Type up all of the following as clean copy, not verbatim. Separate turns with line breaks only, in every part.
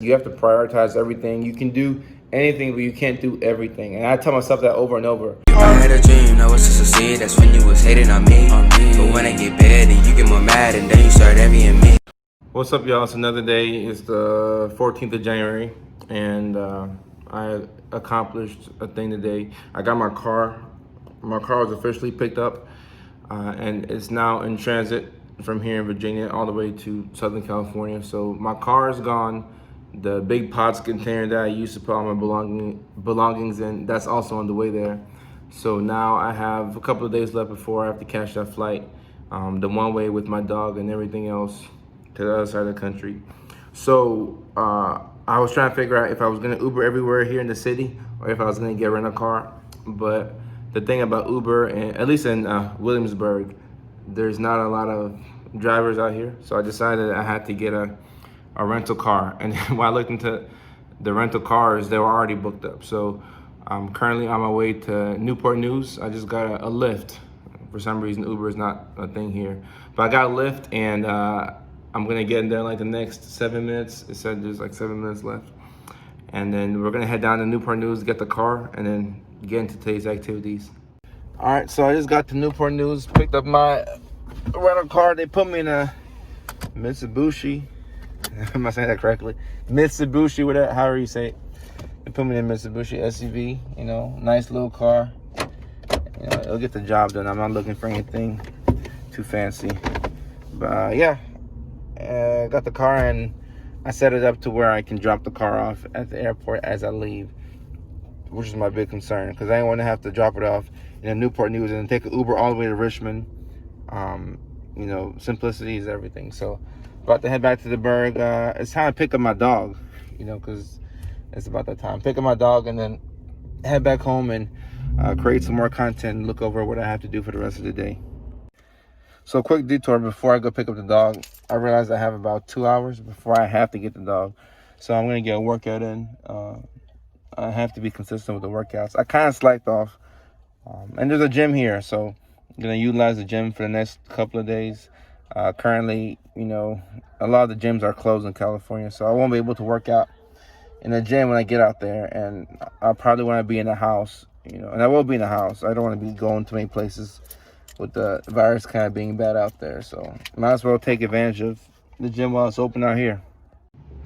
You have to prioritize everything. You can do anything, but you can't do everything. And I tell myself that over and over.
I had a dream, I was to succeed. That's when you was hating on me. But when I get bad, then you get more mad, and then you start envying me.
What's up, y'all? It's another day. It's the 14th of January, and I accomplished a thing today. I got my car. My car was officially picked up, and it's now in transit from here in Virginia all the way to Southern California. So my car is gone. The big pots container that I used to put all my belongings in, that's also on the way there. So now I have a couple of days left before I have to catch that flight, the one way with my dog and everything else to the other side of the country. So I was trying to figure out if I was gonna Uber everywhere here in the city or if I was gonna get a rental car. But the thing about Uber, and at least in Williamsburg, there's not a lot of drivers out here. So I decided I had to get a rental car. And when I looked into the rental cars, they were already booked up. So I'm currently on my way to Newport News. I just got a Lyft. For some reason, Uber is not a thing here. But I got a Lyft, and I'm gonna get in there like the next 7 minutes. It said there's like 7 minutes left. And then we're gonna head down to Newport News, get the car, and then get into today's activities. All right, so I just got to Newport News, picked up my rental car. They put me in a Mitsubishi. Am I saying that correctly? Mitsubishi, whatever, however you say it. They put me in a Mitsubishi SUV, you know, nice little car. You know, it'll get the job done. I'm not looking for anything too fancy. But yeah, got the car and I set it up to where I can drop the car off at the airport as I leave, which is my big concern because I didn't want to have to drop it off in Newport News and take an Uber all the way to Richmond. You know, simplicity is everything. So about to head back to the Berg. It's time to pick up my dog, you know, because it's about that time. Pick up my dog and then head back home and create some more content and look over what I have to do for the rest of the day. So quick detour before I go pick up the dog. I realized I have about 2 hours before I have to get the dog. So I'm going to get a workout in. I have to be consistent with the workouts. I kind of slacked off. And there's a gym here, so I'm going to utilize the gym for the next couple of days. Currently, you know, a lot of the gyms are closed in California, so I won't be able to work out in the gym when I get out there, and I probably want to be in the house, you know, and I will be in the house. I don't want to be going to many places with the virus kind of being bad out there, so might as well take advantage of the gym while it's open out here.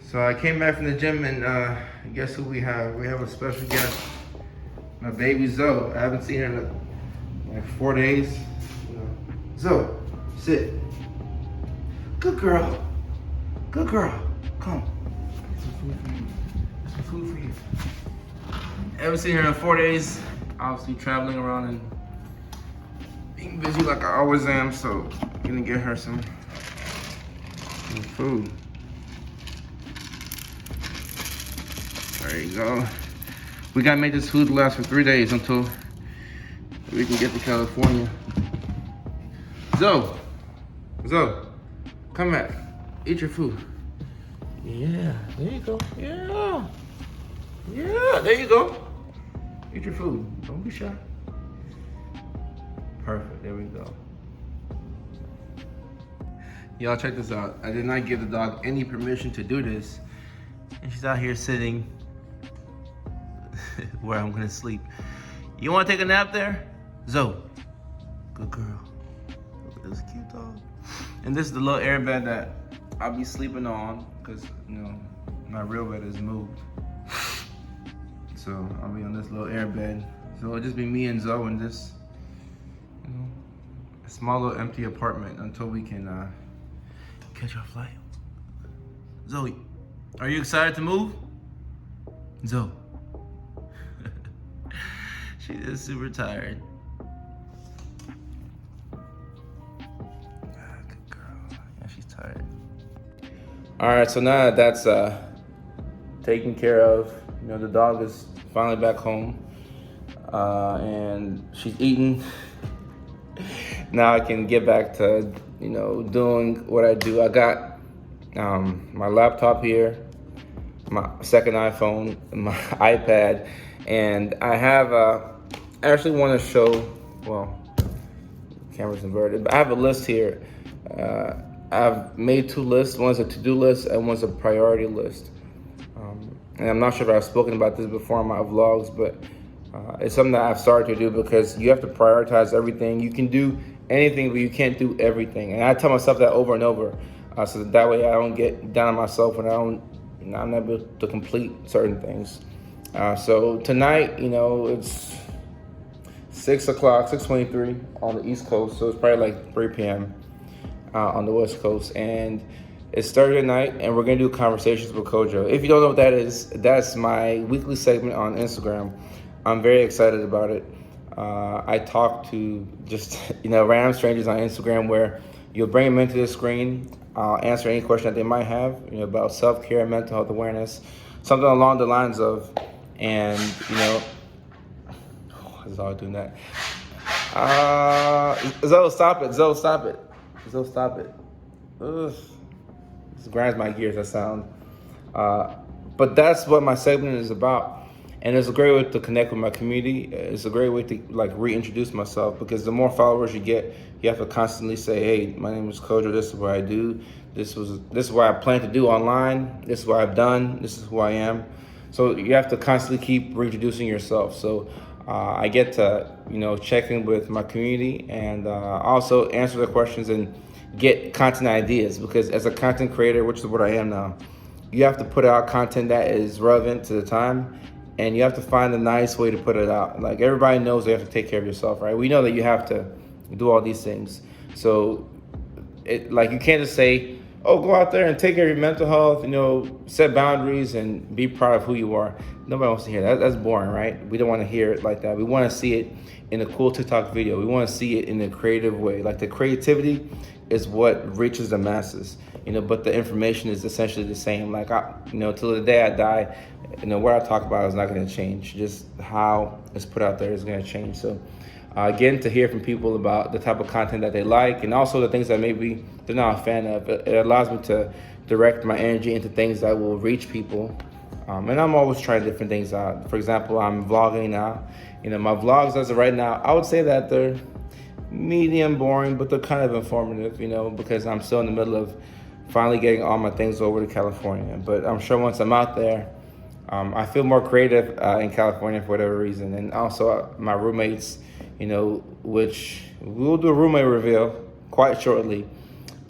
So I came back from the gym, and guess who we have? We have a special guest, my baby Zoe. I haven't seen her in like 4 days. You know. Zoe, sit. Good girl. Good girl. Come. Get some food for you. Get some food for you. Haven't seen her in 4 days. Obviously traveling around and being busy like I always am, so I'm gonna get her some food. There you go. We gotta make this food last for 3 days until we can get to California. Zoe. Come back. Eat your food. Yeah, there you go. Yeah. Yeah, there you go. Eat your food. Don't be shy. Perfect. There we go. Y'all, check this out. I did not give the dog any permission to do this. And she's out here sitting where I'm gonna sleep. You wanna take a nap there? Zoe. Good girl. Look at this cute dog. And this is the little air bed that I'll be sleeping on because, you know, my real bed is moved. So I'll be on this little air bed. So it'll just be me and Zoe in this, you know, a small little empty apartment until we can catch our flight. Zoe, are you excited to move? Zoe. She is super tired. Good girl. Yeah, she's tired. All right, so now that that's taken care of, you know, the dog is finally back home, and she's eating. Now I can get back to, you know, doing what I do. I got my laptop here, my second iPhone, my iPad, and I have I actually want to show, well, camera's inverted, but I have a list here. I've made two lists. One's a to-do list and one's a priority list. And I'm not sure if I've spoken about this before on my vlogs, but it's something that I've started to do because you have to prioritize everything. You can do anything, but you can't do everything. And I tell myself that over and over, so that way I don't get down on myself when I'm not able to complete certain things. So tonight, it's 6 o'clock, 6:23 on the East Coast, so it's probably like 3 p.m. On the West Coast, and it's Thursday night, and we're gonna do conversations with Kojo. If you don't know what that is, that's my weekly segment on Instagram. I'm very excited about it. I talk to just random strangers on Instagram where you'll bring them into the screen. I'll answer any question that they might have, about self-care, mental health awareness, something along the lines of, and is all doing that. Zoe, stop it! Zoe, stop it! Zoe, stop it! Ugh. This grinds my gears, that sound. But that's what my segment is about. And it's a great way to connect with my community. It's a great way to reintroduce myself, because the more followers you get, you have to constantly say, hey, my name is Kojo, this is what I do. This is what I plan to do online. This is what I've done. This is who I am. So you have to constantly keep reintroducing yourself. So I get to, check in with my community and also answer their questions and get content ideas, because as a content creator, which is what I am now, you have to put out content that is relevant to the time, and you have to find a nice way to put it out. Like, everybody knows they have to take care of yourself, right? We know that you have to do all these things. So you can't just say, oh, go out there and take care of your mental health, set boundaries and be proud of who you are. Nobody wants to hear that. That's boring, right? We don't want to hear it like that. We want to see it in a cool TikTok video. We want to see it in a creative way. Like, the creativity is what reaches the masses, but the information is essentially the same. Till the day I die, what I talk about is not going to change. Just how it's put out there is going to change. So getting to hear from people about the type of content that they like, and also the things that maybe they're not a fan of, it allows me to direct my energy into things that will reach people. And I'm always trying different things out. For example, I'm vlogging now. My vlogs as of right now, I would say that they're medium boring, but they're kind of informative, because I'm still in the middle of finally getting all my things over to California. But I'm sure once I'm out there, I feel more creative in California for whatever reason. And also my roommates, which we'll do a roommate reveal quite shortly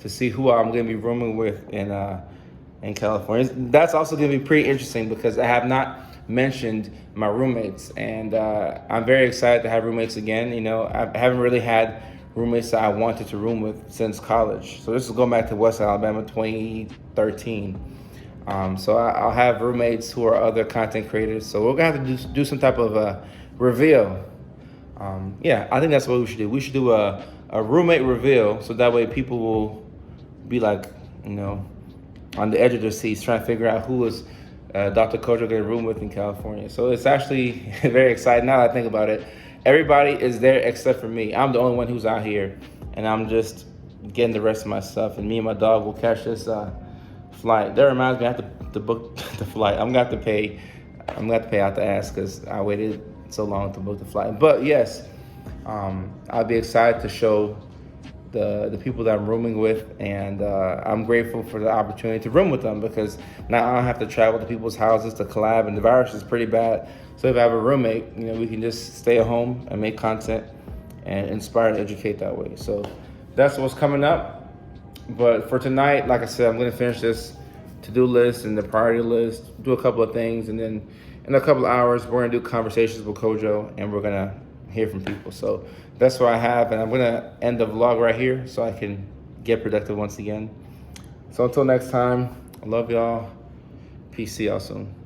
to see who I'm going to be rooming with in California. That's also going to be pretty interesting, because I have not mentioned my roommates, and I'm very excited to have roommates again. I haven't really had roommates that I wanted to room with since college. So this is going back to West Alabama, 2013. So I'll have roommates who are other content creators. So we're gonna have to do some type of reveal. I think that's what we should do. We should do a roommate reveal, so that way people will be like, on the edge of their seats trying to figure out who was Dr. Kojo going to room with in California. So it's actually very exciting now that I think about it. Everybody is there except for me. I'm the only one who's out here, and I'm just getting the rest of my stuff, and me and my dog will catch this flight. That reminds me, I have to book the flight. I'm gonna have to pay out the ass because I waited so long to book the flight. But yes, I'll be excited to show the people that I'm rooming with, and I'm grateful for the opportunity to room with them, because now I don't have to travel to people's houses to collab, and the virus is pretty bad. So if I have a roommate, we can just stay at home and make content and inspire and educate that way. So that's what's coming up. But for tonight, like I said, I'm gonna finish this to-do list and the priority list, do a couple of things, and then in a couple of hours, we're gonna do conversations with Kojo, and we're gonna hear from people. So that's what I have, and I'm gonna end the vlog right here so I can get productive once again. So until next time, I love y'all. Peace. See y'all soon.